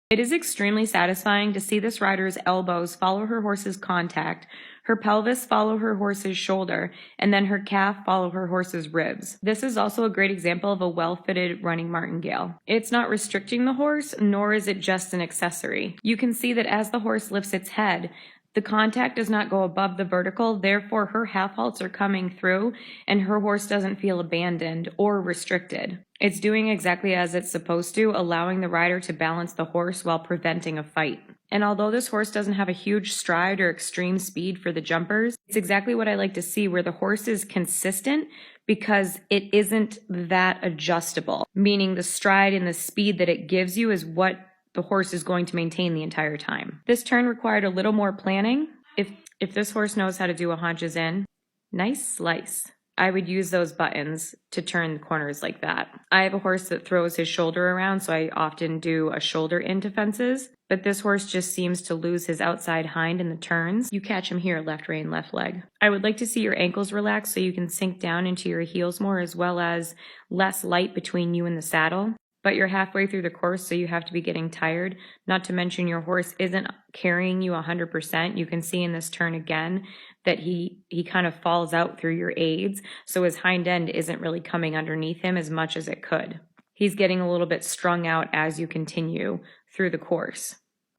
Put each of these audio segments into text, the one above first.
It is extremely satisfying to see this rider's elbows follow her horse's contact, her pelvis follow her horse's shoulder, and then her calf follow her horse's ribs. This is also a great example of a well-fitted running martingale. It's not restricting the horse, nor is it just an accessory. You can see that as the horse lifts its head, the contact does not go above the vertical, therefore her half halts are coming through and her horse doesn't feel abandoned or restricted. It's doing exactly as it's supposed to, allowing the rider to balance the horse while preventing a fight. And although this horse doesn't have a huge stride or extreme speed for the jumpers, it's exactly what I like to see, where the horse is consistent because it isn't that adjustable, meaning the stride and the speed that it gives you is what the horse is going to maintain the entire time. This turn required a little more planning. If this horse knows how to do a haunches in, nice slice. I would use those buttons to turn corners like that. I have a horse that throws his shoulder around, so I often do a shoulder into fences, but this horse just seems to lose his outside hind in the turns. You catch him here, left rein, left leg. I would like to see your ankles relax so you can sink down into your heels more, as well as less light between you and the saddle. But you're halfway through the course, so you have to be getting tired. Not to mention your horse isn't carrying you 100%. You can see in this turn again that he kind of falls out through your aids, so his hind end isn't really coming underneath him as much as it could. He's getting a little bit strung out as you continue through the course.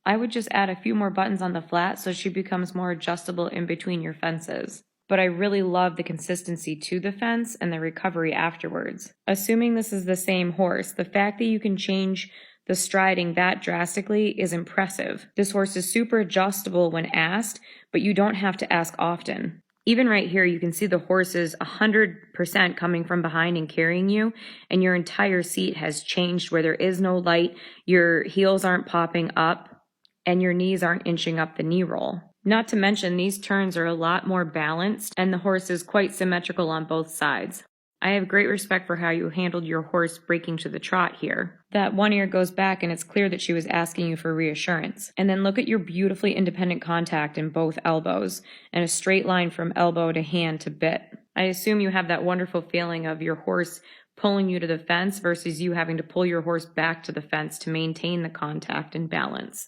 I would just add a few more buttons on the flat so she becomes more adjustable in between your fences. But I really love the consistency to the fence and the recovery afterwards. Assuming this is the same horse, the fact that you can change the striding that drastically is impressive. This horse is super adjustable when asked, but you don't have to ask often. Even right here, you can see the horse is 100% coming from behind and carrying you, and your entire seat has changed where there is no light, your heels aren't popping up, and your knees aren't inching up the knee roll. Not to mention, these turns are a lot more balanced and the horse is quite symmetrical on both sides. I have great respect for how you handled your horse breaking to the trot here. That one ear goes back and it's clear that she was asking you for reassurance. And then look at your beautifully independent contact in both elbows and a straight line from elbow to hand to bit. I assume you have that wonderful feeling of your horse pulling you to the fence versus you having to pull your horse back to the fence to maintain the contact and balance.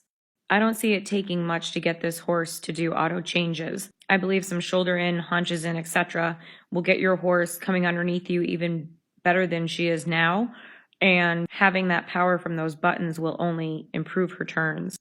I don't see it taking much to get this horse to do auto changes. I believe some shoulder in, haunches in, etc. will get your horse coming underneath you even better than she is now, and having that power from those buttons will only improve her turns.